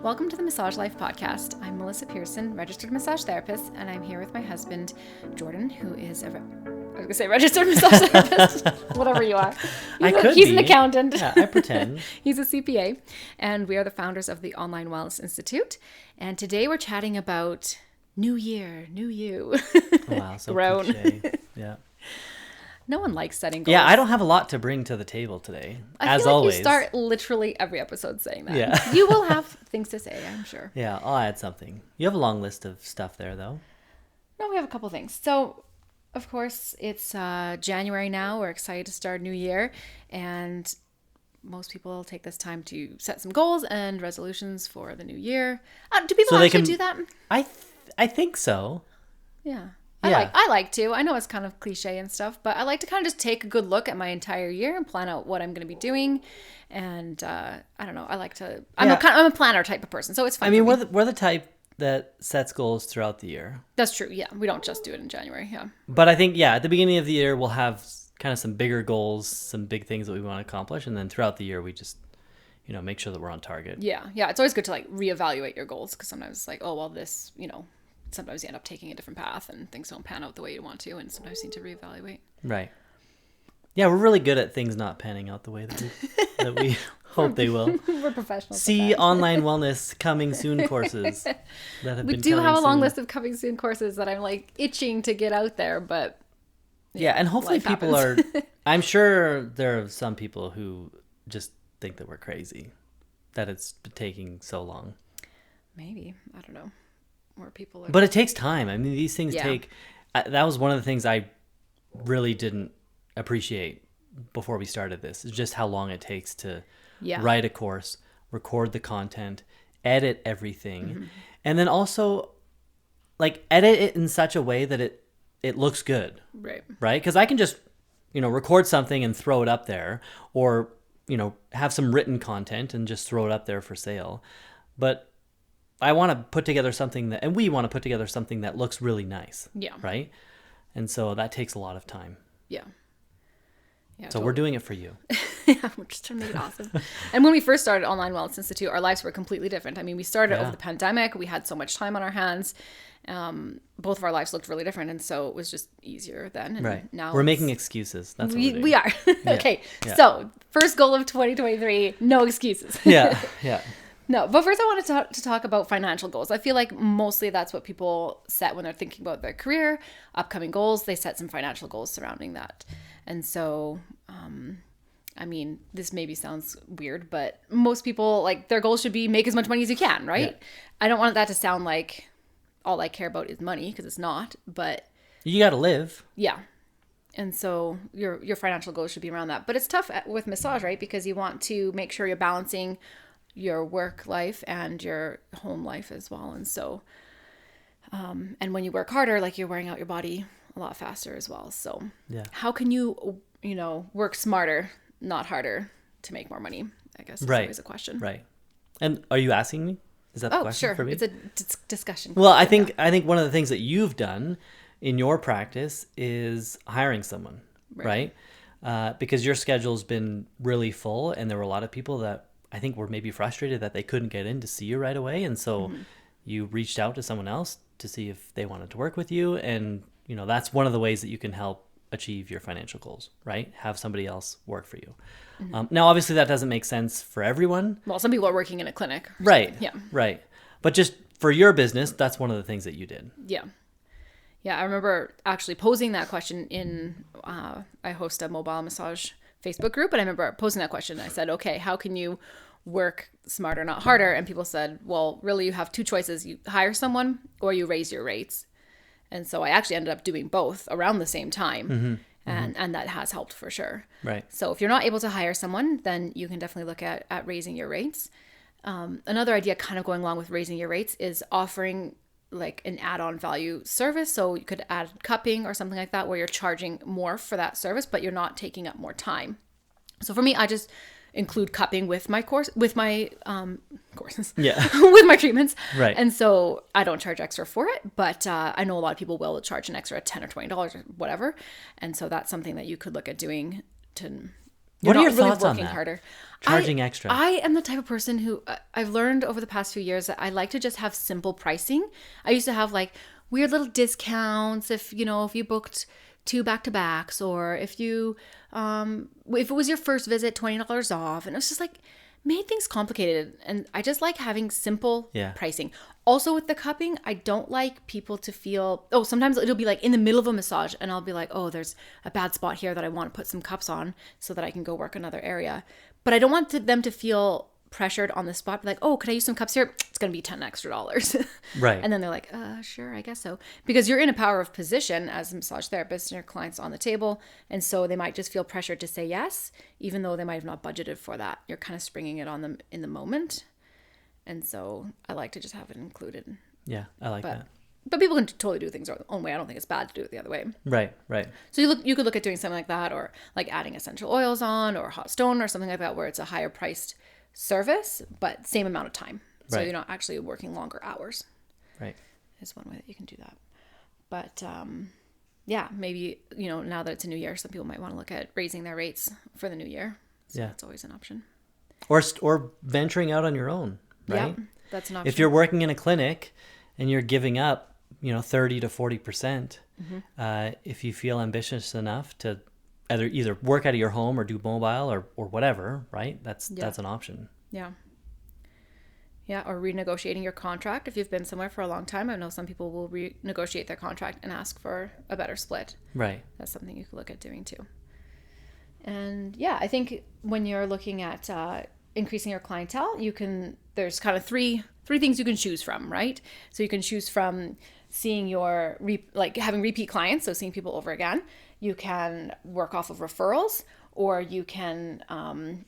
Welcome to the Massage Life podcast. I'm Melissa Pearson, registered massage therapist, and I'm here with my husband, Jordan, who is registered massage therapist, whatever you are. He's an accountant. Yeah, I pretend. He's a CPA, and we are the founders of the Online Wellness Institute. And today we're chatting about New Year, New You. Wow, so Grown. cliche. Yeah. No one likes setting goals. Yeah, I don't have a lot to bring to the table today, I as feel like always. you start literally every episode saying that. Yeah. You will have things to say, I'm sure. Yeah, I'll add something. You have a long list of stuff there, though. No, we have a couple things. So, of course, it's January now. We're excited to start a new year. And most people take this time to set some goals and resolutions for the new year. Do people actually do that? I think so. Yeah. Yeah. I like to. I know it's kind of cliche and stuff, but I like to kind of just take a good look at my entire year and plan out what I'm going to be doing. And I don't know. I like to. I'm a planner type of person, so it's fun. I mean, we're the type that sets goals throughout the year. That's true. Yeah, we don't just do it in January. Yeah. But I think at the beginning of the year we'll have kind of some bigger goals, some big things that we want to accomplish, and then throughout the year we just make sure that we're on target. Yeah. It's always good to like reevaluate your goals, because sometimes it's like, oh well, this sometimes you end up taking a different path and things don't pan out the way you want to, and sometimes you need to reevaluate. Right. Yeah, we're really good at things not panning out the way that we hope they will. We're professionals. See online wellness coming soon courses that have We been do coming have a long soon. list of coming soon courses that I'm like itching to get out there, but Yeah, and hopefully life people happens. are I'm sure there are some people who just think that we're crazy, that it's taking so long. maybe, I don't know, more people are. But it takes time. I mean, these things Yeah. take that was one of the things I really didn't appreciate before we started this, is just how long it takes to write a course, record the content, edit everything, and then also like edit it in such a way that it looks good. Right. Right? Because I can just, record something and throw it up there, or, have some written content and just throw it up there for sale. But I want to put together something and we want to put together something that looks really nice. Yeah. Right? And so that takes a lot of time. Yeah. So we're doing it for you. Yeah, we're just trying to make it awesome. And when we first started Online Wellness Institute, our lives were completely different. I mean, we started over the pandemic. We had so much time on our hands. Both of our lives looked really different, and so it was just easier then. And Right. now We're making excuses. That's what we're doing. we are. Okay. Yeah. So first goal of 2023: no excuses. Yeah. No, but first I wanted to talk about financial goals. I feel like mostly that's what people set when they're thinking about their career, upcoming goals. They set some financial goals surrounding that. And so, I mean, this maybe sounds weird, but most people, like, their goal should be make as much money as you can, right? Yeah. I don't want that to sound like all I care about is money, because it's not, but You got to live. yeah. And so your financial goals should be around that. But it's tough with massage, right? Because you want to make sure you're balancing your work life and your home life as well. And so, and when you work harder, like, you're wearing out your body a lot faster as well. So how can you, work smarter, not harder, to make more money? I guess is always a question. Right. And are you asking me? Is that the question sure. for me? It's a discussion. Well, I think one of the things that you've done in your practice is hiring someone, right? Because your schedule's been really full, and there were a lot of people that I think were maybe frustrated that they couldn't get in to see you right away, and so you reached out to someone else to see if they wanted to work with you, and that's one of the ways that you can help achieve your financial goals, right? Have somebody else work for you. Now, obviously, that doesn't make sense for everyone. Well, some people are working in a clinic. Right. Yeah. Right. But just for your business, that's one of the things that you did. Yeah. Yeah, I remember actually posing that question in, I host a mobile massage Facebook group, and I remember posing that question. I said, okay, how can you work smarter, not harder? And people said, well, really, you have two choices. You hire someone or you raise your rates. And so I actually ended up doing both around the same time. And that has helped for sure. Right. So if you're not able to hire someone, then you can definitely look at raising your rates. Another idea kind of going along with raising your rates is offering like an add-on value service. So you could add cupping or something like that, where you're charging more for that service, but you're not taking up more time. So for me, I just include cupping with my courses, with my treatments. Right. And so I don't charge extra for it, but I know a lot of people will charge an extra $10 or $20 or whatever. And so that's something that you could look at doing to You're What are not your really thoughts on working that? harder. Charging extra. I am the type of person who I've learned over the past few years that I like to just have simple pricing. I used to have like weird little discounts if you booked 2 back-to-backs, or if it was your first visit, $20 off, and it was just like made things complicated. And I just like having simple pricing. Also with the cupping, I don't like people to feel, sometimes it'll be like in the middle of a massage and I'll be like, there's a bad spot here that I want to put some cups on so that I can go work another area. But I don't want them to feel pressured on the spot, like, could I use some cups here? It's going to be $10 extra. Right. And then they're like, sure, I guess so. Because you're in a power of position as a massage therapist and your client's on the table. And so they might just feel pressured to say yes, even though they might have not budgeted for that. You're kind of springing it on them in the moment. And so I like to just have it included. Yeah, I like that. But people can totally do things their own way. I don't think it's bad to do it the other way. Right. So you could look at doing something like that, or like adding essential oils on, or hot stone, or something like that, where it's a higher priced service, but same amount of time. So you're not actually working longer hours. Right. Is one way that you can do that. But maybe, now that it's a new year, some people might want to look at raising their rates for the new year. So that's always an option. Or venturing out on your own, right? Yeah, that's an option. If you're working in a clinic and you're giving up, 30 to 40%, if you feel ambitious enough to either work out of your home or do mobile or whatever, right? That's an option. Yeah. Yeah, or renegotiating your contract. If you've been somewhere for a long time, I know some people will renegotiate their contract and ask for a better split. Right. That's something you could look at doing too. And I think when you're looking at increasing your clientele, there's kind of three things you can choose from, right? So you can choose from seeing having repeat clients, so seeing people over again. You can work off of referrals, or you can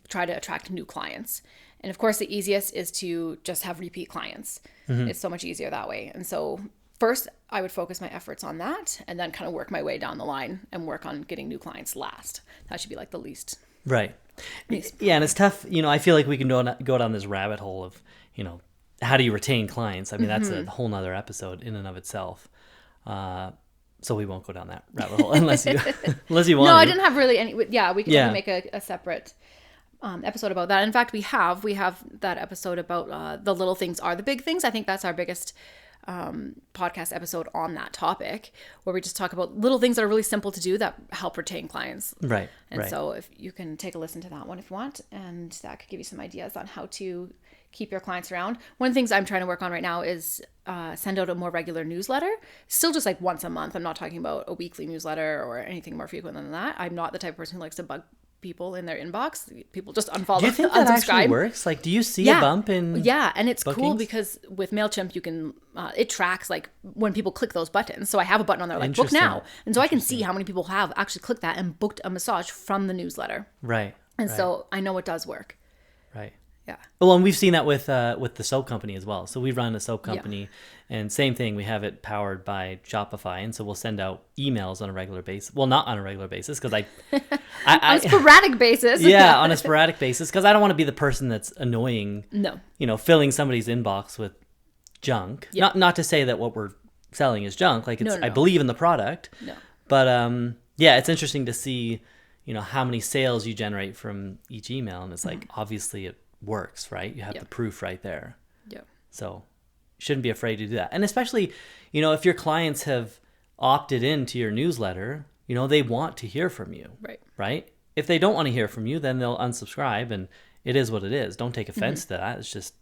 try to attract new clients. And of course, the easiest is to just have repeat clients. Mm-hmm. It's so much easier that way. And so first, I would focus my efforts on that, and then kind of work my way down the line and work on getting new clients last. That should be like the least. Right. Yeah, and it's tough. I feel like we can go down this rabbit hole of, how do you retain clients? I mean, that's a whole nother episode in and of itself. So we won't go down that rabbit hole unless you want. No, I didn't have really any. Yeah, we can make a separate episode about that. In fact, we have that episode about the little things are the big things. I think that's our biggest podcast episode on that topic, where we just talk about little things that are really simple to do that help retain clients. Right. And so if you can take a listen to that one if you want, and that could give you some ideas on how to keep your clients around. One of the things I'm trying to work on right now is send out a more regular newsletter. Still just like once a month. I'm not talking about a weekly newsletter or anything more frequent than that. I'm not the type of person who likes to bug people in their inbox. People just unfollow. Do you think that actually works? Like, do you see a bump in and it's bookings? Cool because with MailChimp you can it tracks like when people click those buttons. So I have a button on there like book now, and so I can see how many people have actually clicked that and booked a massage from the newsletter. Right. And so I know it does work. Right. Yeah. Well, and we've seen that with the soap company as well. So we run a soap company, and same thing. We have it powered by Shopify, and so we'll send out emails on a regular basis. Well, not on a regular basis because on a sporadic basis. Yeah, on a sporadic basis because I don't want to be the person that's annoying. No. Filling somebody's inbox with junk. Yep. Not to say that what we're selling is junk. Like it's, no. I believe in the product. No. But it's interesting to see, how many sales you generate from each email, and it's like obviously it works, right? You have the proof right there. Yeah. So you shouldn't be afraid to do that. And especially, if your clients have opted into your newsletter, they want to hear from you. Right. Right? If they don't want to hear from you, then they'll unsubscribe, and it is what it is. Don't take offense to that. It's just,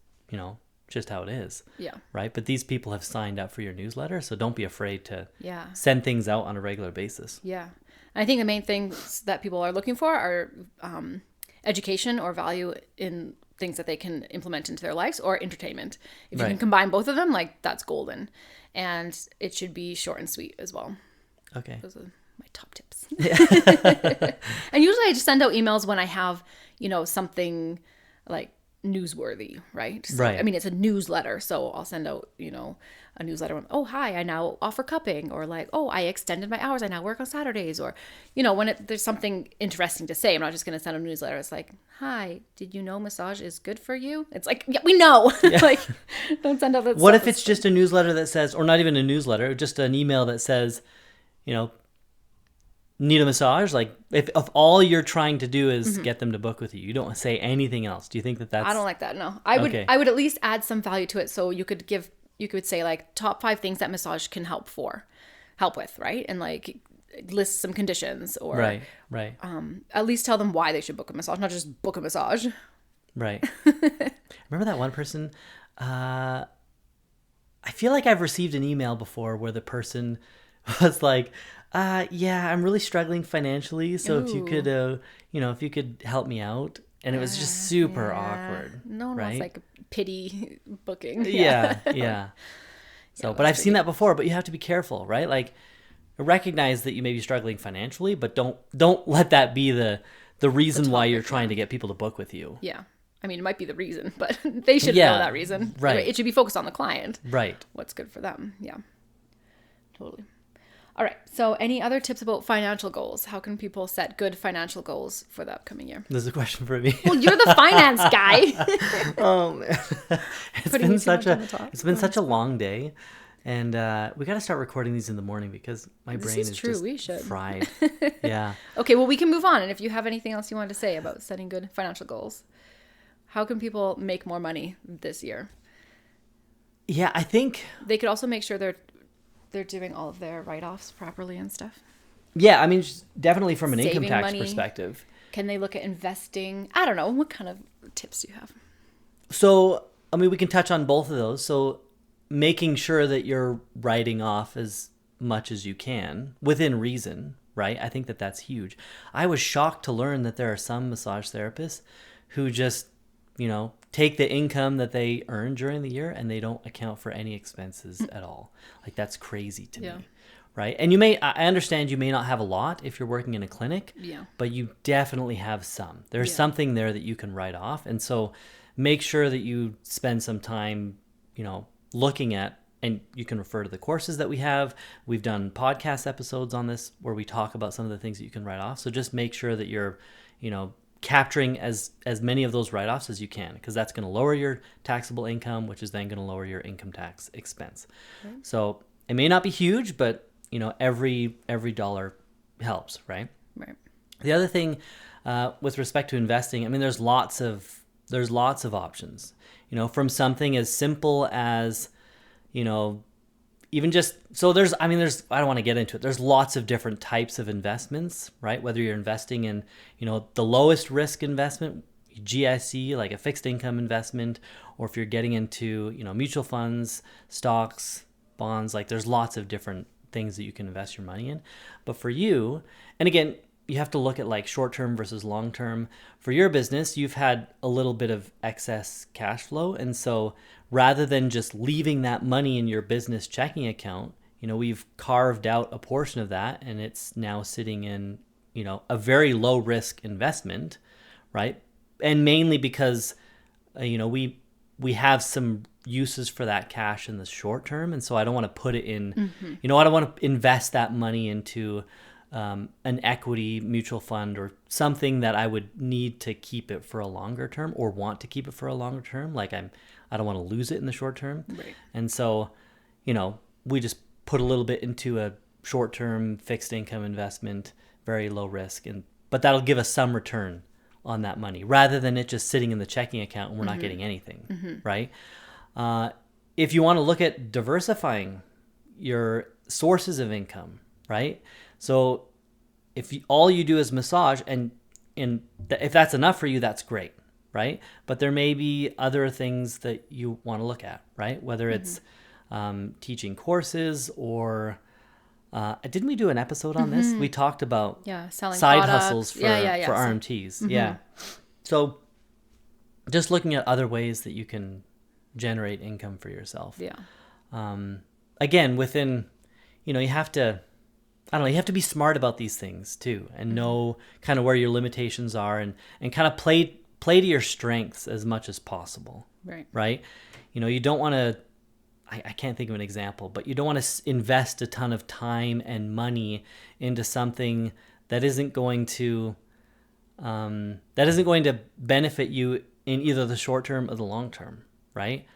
just how it is. Yeah. Right? But these people have signed up for your newsletter, so don't be afraid to send things out on a regular basis. Yeah. And I think the main things that people are looking for are education or value in things that they can implement into their lives, or entertainment. If you can combine both of them, like that's golden. And it should be short and sweet as well. Okay. Those are my top tips. And usually I just send out emails when I have, something like newsworthy, right? So, right. I mean, it's a newsletter, so I'll send out, a newsletter. Oh, hi, I now offer cupping, or like, oh, I extended my hours. I now work on Saturdays, or, when there's something interesting to say. I'm not just going to send a newsletter. It's like, hi, did you know massage is good for you? It's like, yeah, we know. Yeah. Like, don't send out that. What if it's just a newsletter that says, or not even a newsletter, just an email that says, need a massage, like if all you're trying to do is get them to book with you, you don't say anything else. Do you think that that's I don't like that. No, I would Okay. I would at least add some value to it. So you could say like top 5 things that massage can help with, right? And like list some conditions or right, at least tell them why they should book a massage, not just book a massage. right. Remember that one person? I feel like I've received an email before where the person was like, yeah, I'm really struggling financially. So if you Ooh. could, if you could help me out. And it was just super Yeah. awkward. No, right? it's like a pity booking. Yeah, yeah. So, but that's I've seen that before, but you have to be careful, right? Like recognize that you may be struggling financially, but don't let that be the reason why you're trying to get people to book with you. Yeah. I mean, it might be the reason, but they should Yeah, know that reason. right. It should be focused on the client. Right. What's good for them. Yeah. Totally. All right. So, any other tips about financial goals? How can people set good financial goals for the upcoming year? This is a question for me. Well, you're the finance guy. It's Putting been you too such much a on the top. it's been such a long day, and we got to start recording these in the morning because my brain is is true, just we should. fried. Yeah. Okay, well, we can move on. And if you have anything else you wanted to say about setting good financial goals, how can people make more money this year? Yeah, I think. They could also make sure they're doing all of their write-offs properly and stuff. Yeah, I mean, just definitely from an income Saving tax money. perspective. Can they look at investing? I don't know. What kind of tips do you have? So, I mean, we can touch on both of those. So, making sure that you're writing off as much as you can within reason, right? I think that that's huge. I was shocked to learn that there are some massage therapists who just, take the income that they earn during the year and they don't account for any expenses at all. Like, that's crazy to Yeah. me. Right. And I understand you may not have a lot if you're working in a clinic, Yeah. but you definitely have some. There's Yeah. something there that you can write off. And so make sure that you spend some time, looking at, and you can refer to the courses that we have. We've done podcast episodes on this where we talk about some of the things that you can write off. So just make sure that you're, capturing as many of those write-offs as you can, because that's going to lower your taxable income, which is then going to lower your income tax expense. Okay. So it may not be huge, but every dollar helps, right? Right. The other thing with respect to investing, I mean, there's lots of options. From something as simple as, even just so there's I don't want to get into it. There's lots of different types of investments, right? Whether you're investing in, the lowest risk investment, GIC, like a fixed income investment, or if you're getting into, mutual funds, stocks, bonds, like there's lots of different things that you can invest your money in. But for you, and again, you have to look at like short-term versus long-term. For your business, you've had a little bit of excess cash flow. And so rather than just leaving that money in your business checking account, we've carved out a portion of that and it's now sitting in, a very low risk investment, right? And mainly because, we have some uses for that cash in the short term. And so I don't want to put it in, I don't want to invest that money into an equity mutual fund or something that I would need to keep it for a longer term or want to keep it for a longer term. Like I don't want to lose it in the short term. Right. And so, we just put a little bit into a short-term fixed income investment, very low risk, but that'll give us some return on that money rather than it just sitting in the checking account and we're not getting anything, right? If you want to look at diversifying your sources of income, right? So if all you do is massage and if that's enough for you, that's great, right? But there may be other things that you want to look at, right? Whether it's teaching courses or didn't we do an episode on this? We talked about selling side products. hustles for For RMTs. Yeah. So just looking at other ways that you can generate income for yourself. Yeah. Again, within, you have to, I don't know, you have to be smart about these things too and know kind of where your limitations are and kind of play to your strengths as much as possible. Right. Right? You don't want to, I can't think of an example, but you don't want to invest a ton of time and money into something that isn't going to benefit you in either the short term or the long term, right?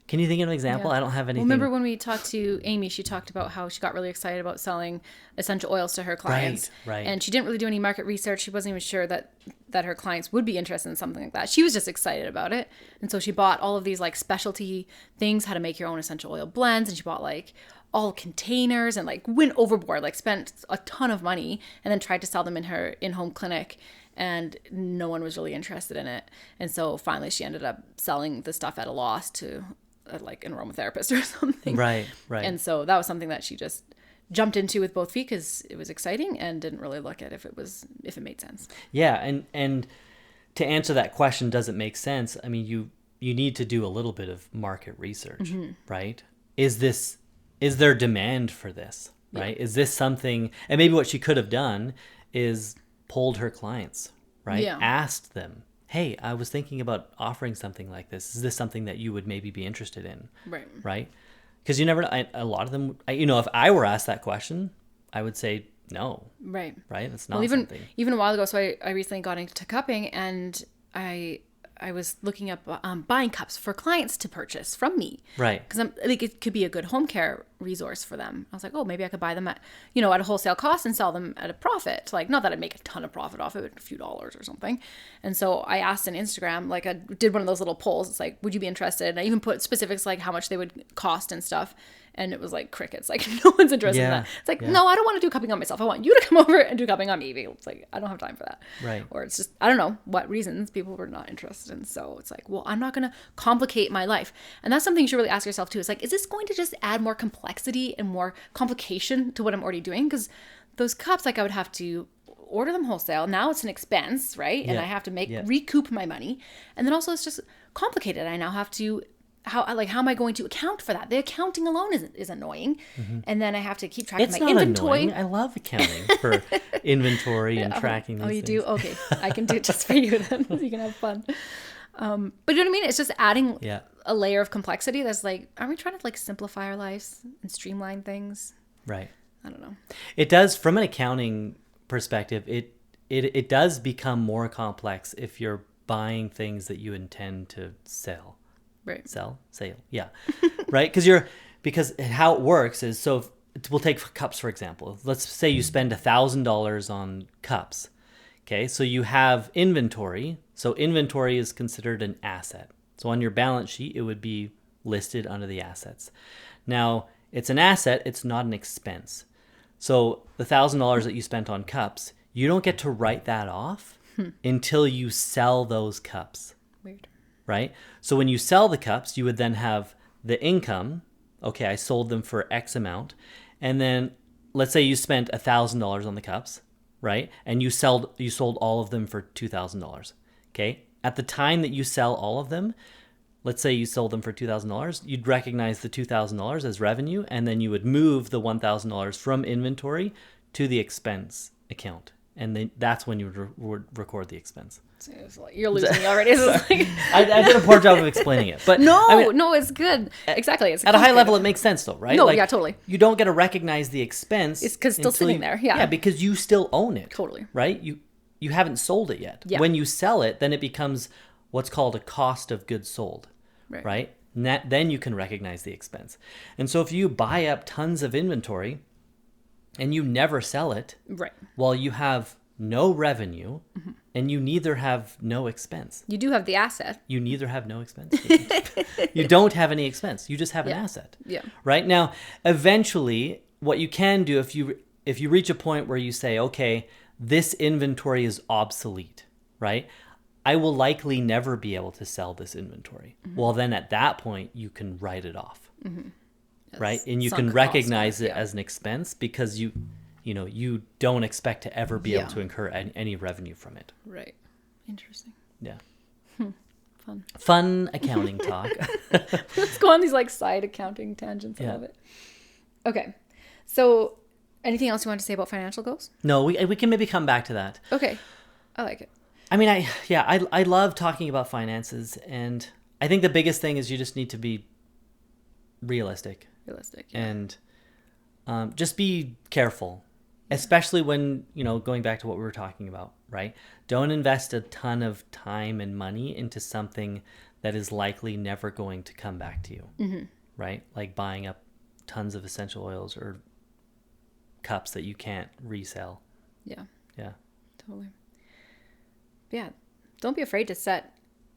Can you think of an example? Yeah. I don't have anything. Well, remember when we talked to Amy, she talked about how she got really excited about selling essential oils to her clients. Right. And she didn't really do any market research. She wasn't even sure that her clients would be interested in something like that. She was just excited about it. And so she bought all of these like specialty things, how to make your own essential oil blends. And she bought like all containers and like went overboard, like spent a ton of money and then tried to sell them in her in-home clinic. And no one was really interested in it. And so finally she ended up selling the stuff at a loss to like an aromatherapist or something. Right. And so that was something that she just jumped into with both feet because it was exciting and didn't really look at if it made sense. Yeah, and to answer that question, does it make sense? I mean, you need to do a little bit of market research, right? Is there demand for this, right? Yeah. Is this something, and maybe what she could have done is polled her clients, right? Yeah. Asked them, hey, I was thinking about offering something like this. Is this something that you would maybe be interested in? Right? Because you never know. A lot of them, if I were asked that question, I would say no. Right? That's not something. Even a while ago, so I recently got into cupping, and I was looking up buying cups for clients to purchase from me. Right. Because I'm like, it could be a good home care resource for them. I was like, oh, maybe I could buy them at a wholesale cost and sell them at a profit. Like, not that I'd make a ton of profit off it, but a few dollars or something. And so I asked on Instagram, like I did one of those little polls. It's like, would you be interested? And I even put specifics like how much they would cost and stuff. And it was like crickets. Like, no one's interested in that. It's like, no, I don't want to do cupping on myself. I want you to come over and do cupping on me. It's like, I don't have time for that. Right. Or it's just, I don't know what reasons people were not interested in. So it's like, well, I'm not going to complicate my life. And that's something you should really ask yourself too. It's like, is this going to just add more complexity and more complication to what I'm already doing? Because those cups, like I would have to order them wholesale. Now it's an expense, right? And I have to recoup my money. And then also it's just complicated. I now have to how am I going to account for that? The accounting alone is annoying. And then I have to keep track of my inventory. Annoying. I love accounting for inventory and tracking these things. You do? Okay. I can do it just for you then. You can have fun. But you know what I mean? It's just adding a layer of complexity that's like, aren't we trying to like simplify our lives and streamline things? Right. I don't know. It does, from an accounting perspective, it does become more complex if you're buying things that you intend to sell. Right. Sale. Yeah. Right. Because how it works is, so we'll take cups, for example. Let's say you spend $1,000 on cups. Okay. So you have inventory. So inventory is considered an asset. So on your balance sheet, it would be listed under the assets. Now it's an asset. It's not an expense. So the $1,000 that you spent on cups, you don't get to write that off until you sell those cups. Weird. Right? So when you sell the cups, you would then have the income. Okay, I sold them for X amount. And then let's say you spent $1,000 on the cups, right? And you sold all of them for $2,000. Okay? At the time that you sell all of them, let's say you sold them for $2,000, you'd recognize the $2,000 as revenue, and then you would move the $1,000 from inventory to the expense account. And then that's when you would record the expense. You're losing me already. I did a poor job of explaining it, but no, it's good. Exactly. It's at a high level, it makes sense, though, right? No, yeah, totally. You don't get to recognize the expense. It's because it's still sitting there. Yeah. Yeah, because you still own it. Totally. Right. You haven't sold it yet. Yeah. When you sell it, then it becomes what's called a cost of goods sold. Right. Then you can recognize the expense. And so if you buy up tons of inventory, and you never sell it, right? Well, you have no revenue, and you neither have no expense. You do have the asset. You neither have no expense. You don't have any expense. You just have an asset. Yeah. Right? Now, eventually, what you can do if you reach a point where you say, okay, this inventory is obsolete, right? I will likely never be able to sell this inventory. Well, then at that point, you can write it off. Right? And you can recognize it as an expense because you don't expect to ever be able to incur any revenue from it. Right. Interesting. Yeah. Fun accounting talk. Let's go on these like side accounting tangents. I love it. Okay. So anything else you want to say about financial goals? No, we can maybe come back to that. Okay. I like it. I mean, I love talking about finances, and I think the biggest thing is you just need to be realistic. And just be careful, especially when, going back to what we were talking about, right? Don't invest a ton of time and money into something that is likely never going to come back to you, right? Like buying up tons of essential oils or cups that you can't resell. Yeah, Yeah. totally. But yeah, don't be afraid to set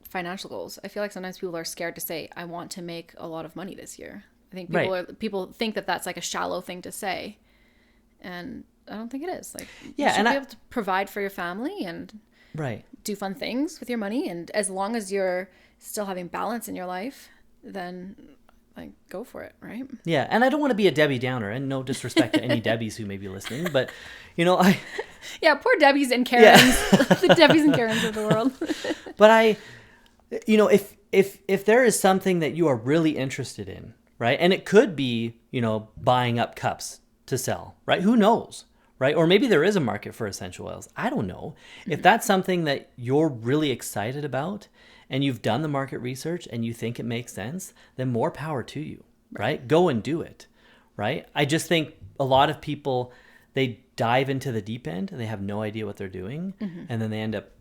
financial goals. I feel like sometimes people are scared to say, I want to make a lot of money this year. I think people think that that's like a shallow thing to say. And I don't think it is. Like, you should be able to provide for your family and do fun things with your money. And as long as you're still having balance in your life, then like go for it, right? Yeah, and I don't want to be a Debbie Downer, and no disrespect to any Debbies who may be listening, but yeah, poor Debbies and Karens, the Debbies and Karens of the world. But if there is something that you are really interested in, right, and it could be buying up cups to sell, right? Who knows, right? Or maybe there is a market for essential oils. I don't know. If that's something that you're really excited about, and you've done the market research and you think it makes sense, then more power to you, right? Go and do it, right? I just think a lot of people, they dive into the deep end and they have no idea what they're doing. And then they end up,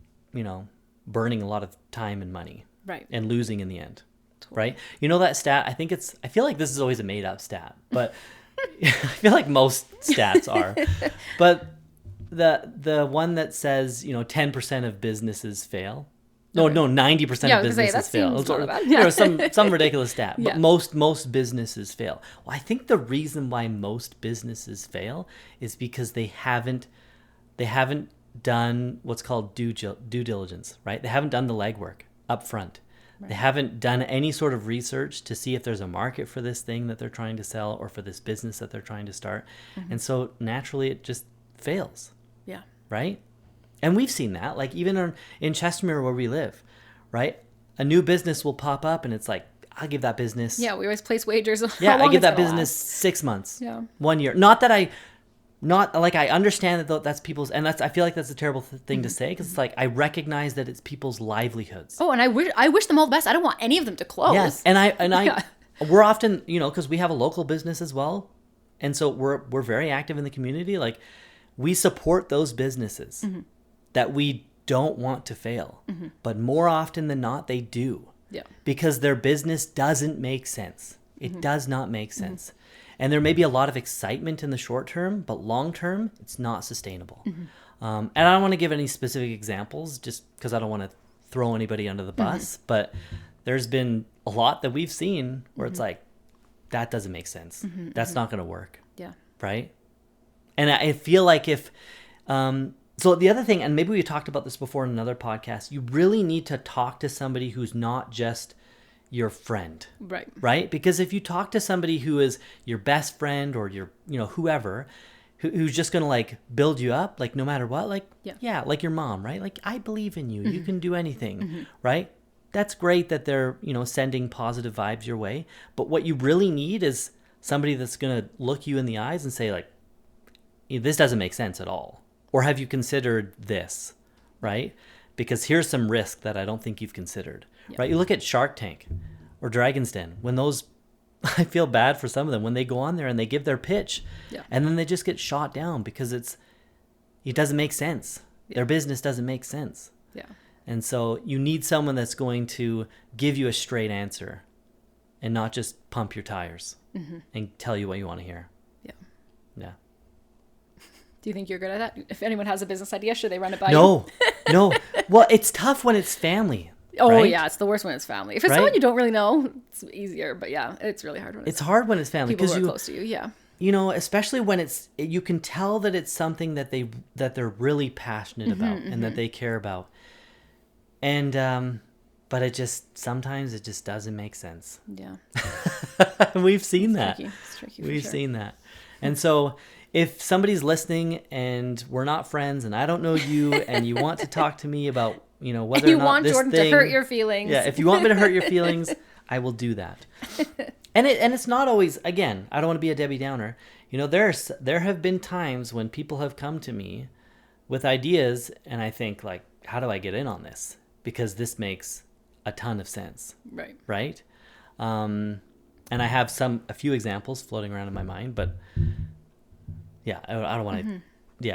burning a lot of time and money, right? And losing in the end, right? You know that stat? I feel like this is always a made up stat, but I feel like most stats are. But the one that says, 10% of businesses fail. No, 90% of businesses fail. Some ridiculous stat, but most businesses fail. Well, I think the reason why most businesses fail is because they haven't done what's called due diligence, right? They haven't done the legwork up front. Right. They haven't done any sort of research to see if there's a market for this thing that they're trying to sell or for this business that they're trying to start. And so naturally it just fails. Yeah. Right? And we've seen that, like even in Chestermere where we live, right? A new business will pop up and it's like, I'll give that business. Yeah, we always place wagers. I give that business 6 months. Yeah. 1 year. I understand that that's people's, and I feel like that's a terrible thing to say because it's like, I recognize that it's people's livelihoods. Oh, and I wish them all the best. I don't want any of them to close. Yes. And we're often, because we have a local business as well. And so we're very active in the community. Like we support those businesses that we don't want to fail, but more often than not, they do. Yeah. Because their business doesn't make sense. It does not make sense. And there may be a lot of excitement in the short term, but long term, it's not sustainable. And I don't want to give any specific examples just because I don't want to throw anybody under the bus, but there's been a lot that we've seen where it's like, that doesn't make sense. That's not going to work. Yeah. Right? And I feel like so the other thing, and maybe we talked about this before in another podcast, you really need to talk to somebody who's not just your friend. Right. Right? Because if you talk to somebody who is your best friend or your, whoever, who's just going to like build you up, like no matter what, like, yeah, like your mom, right? Like, I believe in you. You can do anything, right? That's great that they're, sending positive vibes your way. But what you really need is somebody that's going to look you in the eyes and say like, this doesn't make sense at all. Or have you considered this, right? Because here's some risk that I don't think you've considered, right? You look at Shark Tank or Dragon's Den. When those, I feel bad for some of them, when they go on there and they give their pitch and then they just get shot down because it doesn't make sense. Their business doesn't make sense. Yeah. And so you need someone that's going to give you a straight answer and not just pump your tires and tell you what you want to hear. Yeah. Yeah. Do you think you're good at that? If anyone has a business idea, should they run it by you? No. Well, it's tough when it's family. Oh, right? Yeah. It's the worst when it's family. If it's someone you don't really know, it's easier. But yeah, it's really hard when it's hard when it's family. People who are close to you, yeah. Especially when you can tell that it's something that they're really passionate about and that they care about. And, but sometimes it just doesn't make sense. Yeah. We've seen that. It's tricky We've seen that. And so if somebody's listening and we're not friends and I don't know you and you want to talk to me about, whether or not this Jordan thing, to hurt your feelings. Yeah, if you want me to hurt your feelings, I will do that. And it's not always, again, I don't want to be a Debbie Downer. There have been times when people have come to me with ideas and I think like, how do I get in on this? Because this makes a ton of sense. Right. Right? And I have a few examples floating around in my mind, but yeah, I don't want to,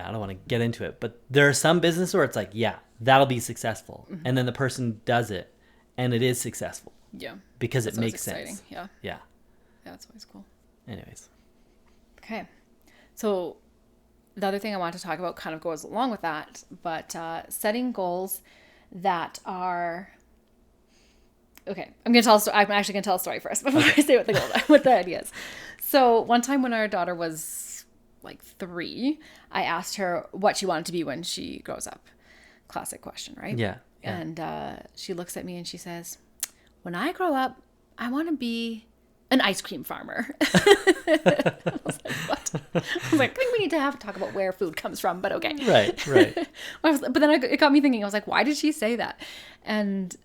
I don't want to get into it, but there are some businesses where it's like, yeah, that'll be successful. And then the person does it and it is successful Yeah. because it That's always makes exciting. sense. Yeah. Yeah. Yeah, that's always cool. Anyways. Okay. So the other thing I want to talk about kind of goes along with that, but setting goals that are... Okay, I'm actually going to tell a story first before I say what the idea is. So one time when our daughter was like 3, I asked her what she wanted to be when she grows up. Classic question, right? Yeah. And she looks at me and she says, when I grow up, I want to be an ice cream farmer. I was like, what? I was like, I think we need to talk about where food comes from, but okay. Right. But then it got me thinking, I was like, why did she say that? And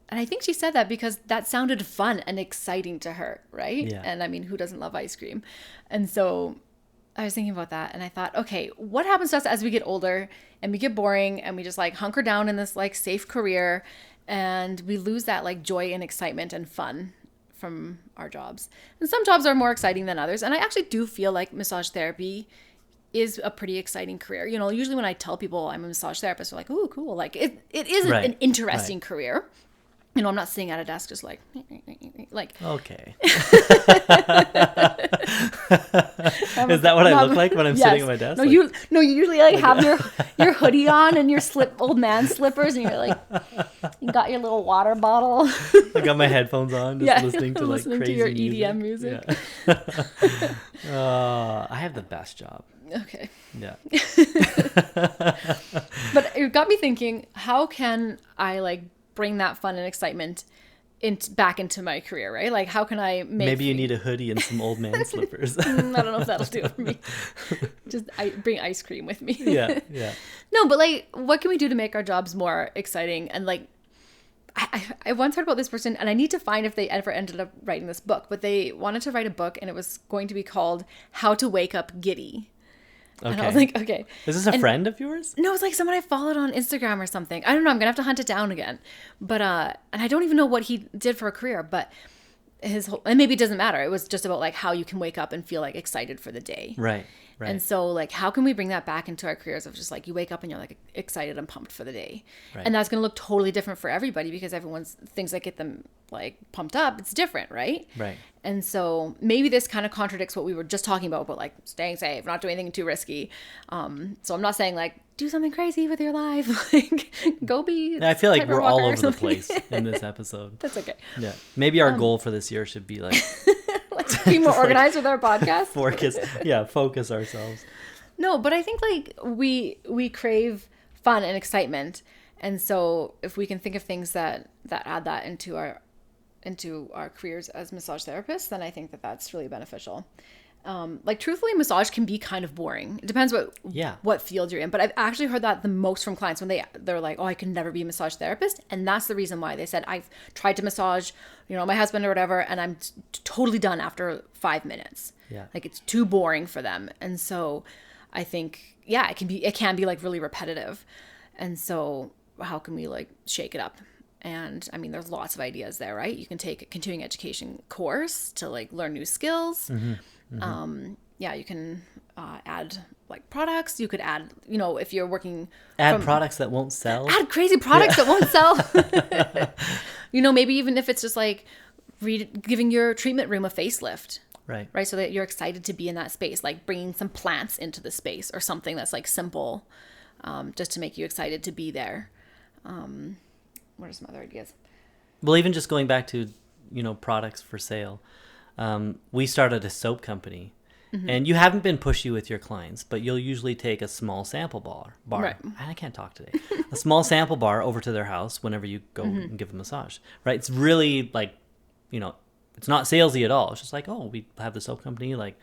I think she said that because that sounded fun and exciting to her, right? Yeah. And I mean, who doesn't love ice cream? And so I was thinking about that and I thought, okay, what happens to us as we get older and we get boring and we just like hunker down in this like safe career and we lose that like joy and excitement and fun from our jobs. And some jobs are more exciting than others. And I actually do feel like massage therapy is a pretty exciting career. You know, usually when I tell people I'm a massage therapist, they're like, "Ooh, cool." Like it is an interesting career. You know, I'm not sitting at a desk just like Okay. Is that what I look like when I'm sitting at my desk? No, you usually like have your hoodie on and your old man slippers and you're like, you got your little water bottle. I got my headphones on, just listening to like crazy your EDM music. Yeah. I have the best job. Okay. Yeah. But it got me thinking, how can I like bring that fun and excitement back into my career, right? Like, how can I make... Maybe you need a hoodie and some old man slippers. I don't know if that'll do it for me. Just bring ice cream with me. Yeah. No, but like, what can we do to make our jobs more exciting? And like, I once heard about this person, and I need to find if they ever ended up writing this book, but they wanted to write a book, and it was going to be called How to Wake Up Giddy. Okay. And I was like, okay. Is this a friend of yours? No, it's like someone I followed on Instagram or something. I don't know. I'm going to have to hunt it down again. But, and I don't even know what he did for a career, but and maybe it doesn't matter. It was just about like how you can wake up and feel like excited for the day. Right. And so like, how can we bring that back into our careers of just like, you wake up and you're like excited and pumped for the day. Right. And that's going to look totally different for everybody because everyone's things that get them like pumped up, it's different, right? Right. And so maybe this kind of contradicts what we were just talking about like staying safe, not doing anything too risky. So I'm not saying like do something crazy with your life, like go be. I feel like we're all over the place in this episode. That's okay. Yeah. Maybe our goal for this year should be like be more organized with our podcast. Focus ourselves. No, but I think like we crave fun and excitement, and so if we can think of things that add that into our careers as massage therapists, then I think that's really beneficial. Like truthfully, massage can be kind of boring. It depends what field you're in. But I've actually heard that the most from clients when they're like, "Oh, I can never be a massage therapist," and that's the reason why they said, "I've tried to massage, my husband or whatever, and I'm totally done after 5 minutes." Yeah, like it's too boring for them, and so I think it can be like really repetitive, and so how can we like shake it up? And I mean, there's lots of ideas there, right? You can take a continuing education course to like learn new skills. Mm-hmm. You can add like products. You could add, if you're working... products that won't sell. Add crazy products that won't sell. Maybe even if it's just like giving your treatment room a facelift. Right. Right. So that you're excited to be in that space, like bringing some plants into the space or something that's like simple, just to make you excited to be there. What are some other ideas? Well, even just going back to, products for sale. We started a soap company, mm-hmm. and you haven't been pushy with your clients, but you'll usually take a small sample bar. Right. I can't talk today. A small sample bar over to their house whenever you go mm-hmm. and give a massage, right? It's really like, it's not salesy at all. It's just like, oh, we have the soap company. Like,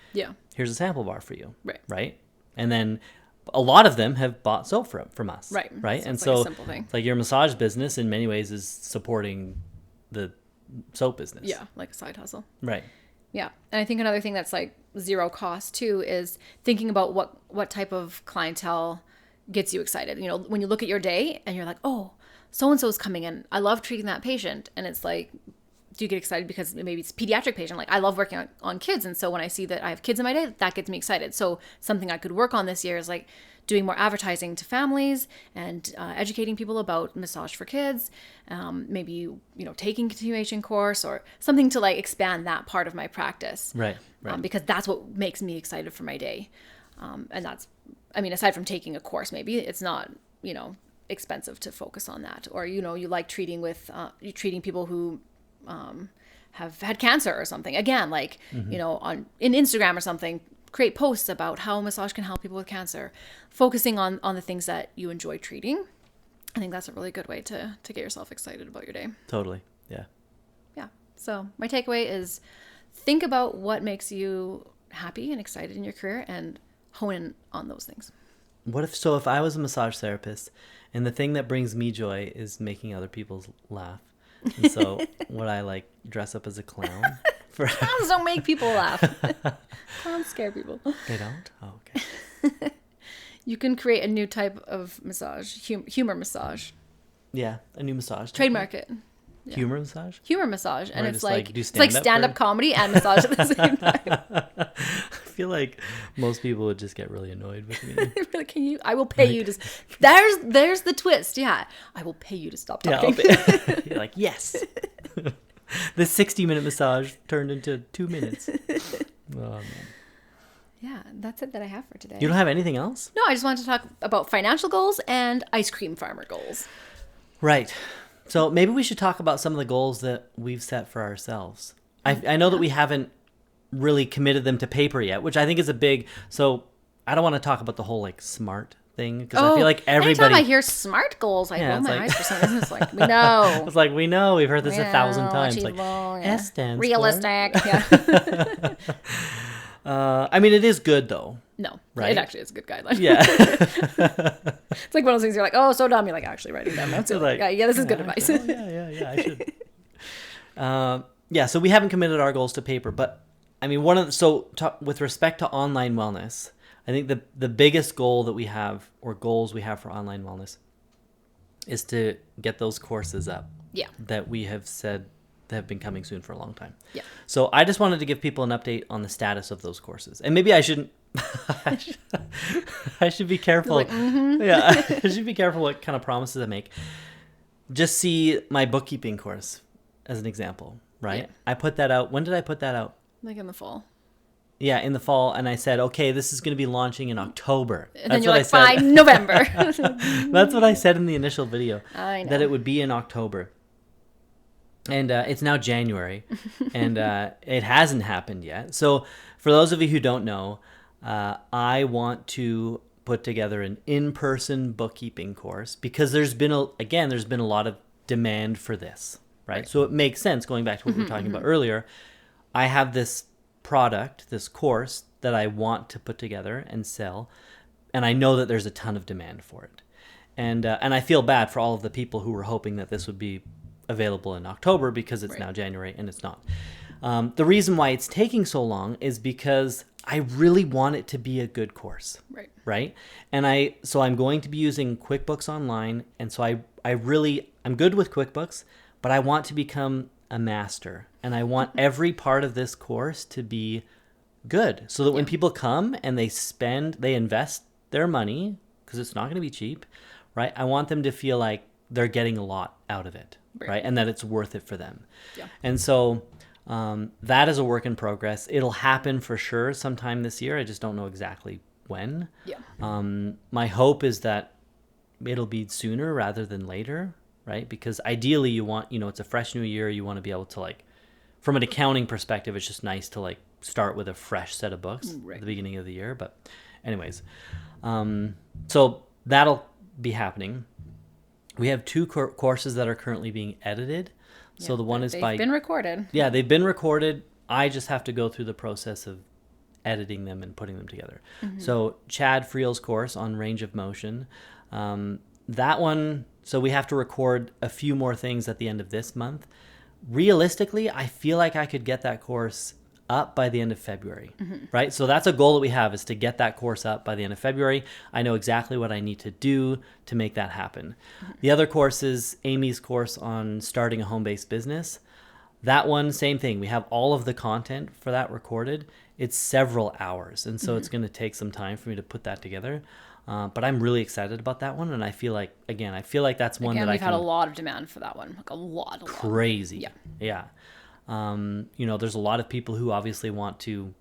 here's a sample bar for you. Right. Right. And then a lot of them have bought soap from us. Right. Right. So and it's so like a simple thing. It's like your massage business in many ways is supporting the soap business. Yeah. Like a side hustle. Right. Yeah. And I think another thing that's like zero cost too is thinking about what type of clientele gets you excited. When you look at your day and you're like, oh, so-and-so's coming in. I love treating that patient. And it's like, do you get excited because maybe it's a pediatric patient? Like I love working on kids. And so when I see that I have kids in my day, that gets me excited. So something I could work on this year is like doing more advertising to families and educating people about massage for kids. Maybe, you know, taking continuation course or something to like expand that part of my practice. Right. Because that's what makes me excited for my day. And that's, I mean, aside from taking a course, maybe it's not, you know, expensive to focus on that. Or, you know, you like treating people who have had cancer or something. Again, like, you know, in Instagram or something, create posts about how massage can help people with cancer, focusing on the things that you enjoy treating. I think that's a really good way to get yourself excited about your day. Totally. Yeah. Yeah. So my takeaway is think about what makes you happy and excited in your career and hone in on those things. If I was a massage therapist and the thing that brings me joy is making other people laugh. And so would I like dress up as a clown? Clowns don't make people laugh. Clowns scare people. They don't? Oh, okay. You can create a new type of massage, humor massage. Yeah, a new massage. Trademark it. Yeah. Humor massage? Humor massage. And it's like stand-up stand-up comedy and massage at the same time. I feel like most people would just get really annoyed with me. Really, I will pay you to... There's the twist. Yeah. I will pay you to stop talking. Yeah, you're like, yes. The 60-minute massage turned into 2 minutes. Oh, man. Yeah, that's it that I have for today. You don't have anything else? No, I just wanted to talk about financial goals and ice cream farmer goals. Right. So maybe we should talk about some of the goals that we've set for ourselves. I know that we haven't really committed them to paper yet, which I think is a big... So I don't want to talk about the whole like SMART thing because I feel like everybody... Anytime I hear SMART goals, I roll my eyes for some reason. It's like, we know. It's like, we know. We've heard this 1,000 times. Like, S stands realistic. for... Yeah. I mean, it is good though. No, right? It actually is a good guideline. Yeah. It's like one of those things you're like, oh, so dumb. You're like actually writing down notes. Like, yeah, this is good advice. Yeah, I should. Yeah, so we haven't committed our goals to paper, but I mean, with respect to online wellness, I think the biggest goal that we have, or goals we have for online wellness, is to get those courses up. Yeah. That we have said that have been coming soon for a long time. Yeah. So I just wanted to give people an update on the status of those courses. And maybe I shouldn't... I should be careful. Like, Yeah, I should be careful what kind of promises I make. Just see my bookkeeping course as an example, right? Yeah. I put that out. When did I put that out? Like in the fall. Yeah, in the fall. And I said, okay, this is going to be launching in October. And then you're like, by November. That's what I said in the initial video. I know. That it would be in October. And it's now January, and it hasn't happened yet. So for those of you who don't know, I want to put together an in-person bookkeeping course because there's been a lot of demand for this, right? So it makes sense, going back to what we were talking about earlier. I have this product, this course that I want to put together and sell, and I know that there's a ton of demand for it. And I feel bad for all of the people who were hoping that this would be available in October because it's now January and it's not. The reason why it's taking so long is because I really want it to be a good course. Right. And I'm going to be using QuickBooks Online. And so I'm good with QuickBooks, but I want to become a master. And I want every part of this course to be good so that when people come and they invest their money, because it's not going to be cheap, right? I want them to feel like they're getting a lot out of it. Right. And that it's worth it for them. Yeah. And so that is a work in progress. It'll happen for sure sometime this year. I just don't know exactly when. Yeah. My hope is that it'll be sooner rather than later, right? Because ideally you want, it's a fresh new year. You want to be able to from an accounting perspective, it's just nice to start with a fresh set of books at the beginning of the year. But anyways, so that'll be happening. We have 2 courses that are currently being edited. Yeah, so the one is they've been recorded. Yeah, they've been recorded. I just have to go through the process of editing them and putting them together. Mm-hmm. So Chad Friel's course on range of motion, that one, so we have to record a few more things at the end of this month. Realistically, I feel like I could get that course up by the end of February, right? So that's a goal that we have, is to get that course up by the end of February. I know exactly what I need to do to make that happen. The other course is Amy's course on starting a home-based business. That one, same thing. We have all of the content for that recorded. It's several hours. And so it's going to take some time for me to put that together. But I'm really excited about that one. And I feel like, that's one that we've had a lot of demand for that one. Like a lot. Crazy. Yeah. There's a lot of people who obviously want to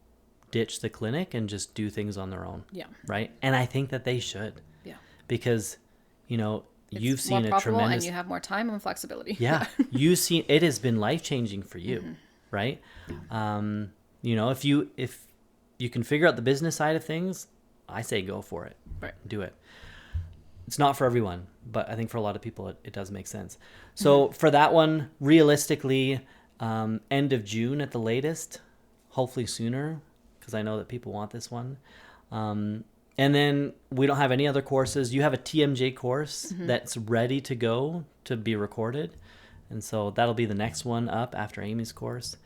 ditch the clinic and just do things on their own. Yeah. Right. And I think that they should. Yeah. Because, you've It's seen more a profitable tremendous. and you have more time and flexibility. Yeah. You've seen, it has been life-changing for you. Right. If you can figure out the business side of things, I say go for it. Right. Do it. It's not for everyone, but I think for a lot of people, it does make sense. So for that one, realistically, end of June at the latest, hopefully sooner, because I know that people want this one. And then we don't have any other courses. You have a TMJ course that's ready to go to be recorded. And so that'll be the next one up after Amy's course.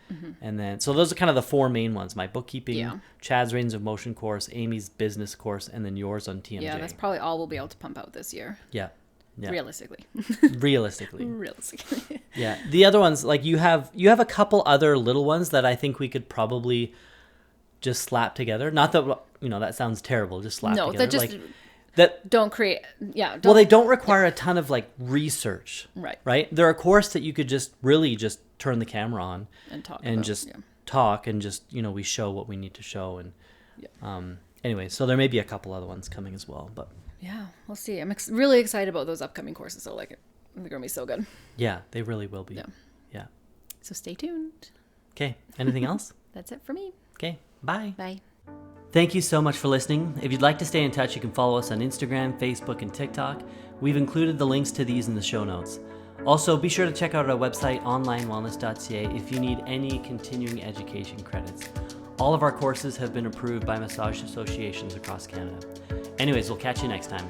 And then, so those are kind of the four main ones: my bookkeeping, Chad's Range of Motion course, Amy's business course, and then yours on TMJ. Yeah, that's probably all we'll be able to pump out this year. Yeah. Realistically. Realistically. Yeah. The other ones, like you have a couple other little ones that I think we could probably just slap together. Not that, that sounds terrible. Just slap together. No, that just... Like, that don't create, well, they don't require a ton of like research, right? They're a course that you could just really just turn the camera on and talk and talk and just we show what we need to show. And anyway, so there may be a couple other ones coming as well, but yeah, we'll see. I'm really excited about those upcoming courses. So like, they're gonna be so good. Yeah, they really will be. Yeah. So stay tuned. Okay. Anything else? That's it for me. Okay. Bye. Bye. Thank you so much for listening. If you'd like to stay in touch, you can follow us on Instagram, Facebook, and TikTok. We've included the links to these in the show notes. Also, be sure to check out our website, onlinewellness.ca, if you need any continuing education credits. All of our courses have been approved by massage associations across Canada. Anyways, we'll catch you next time.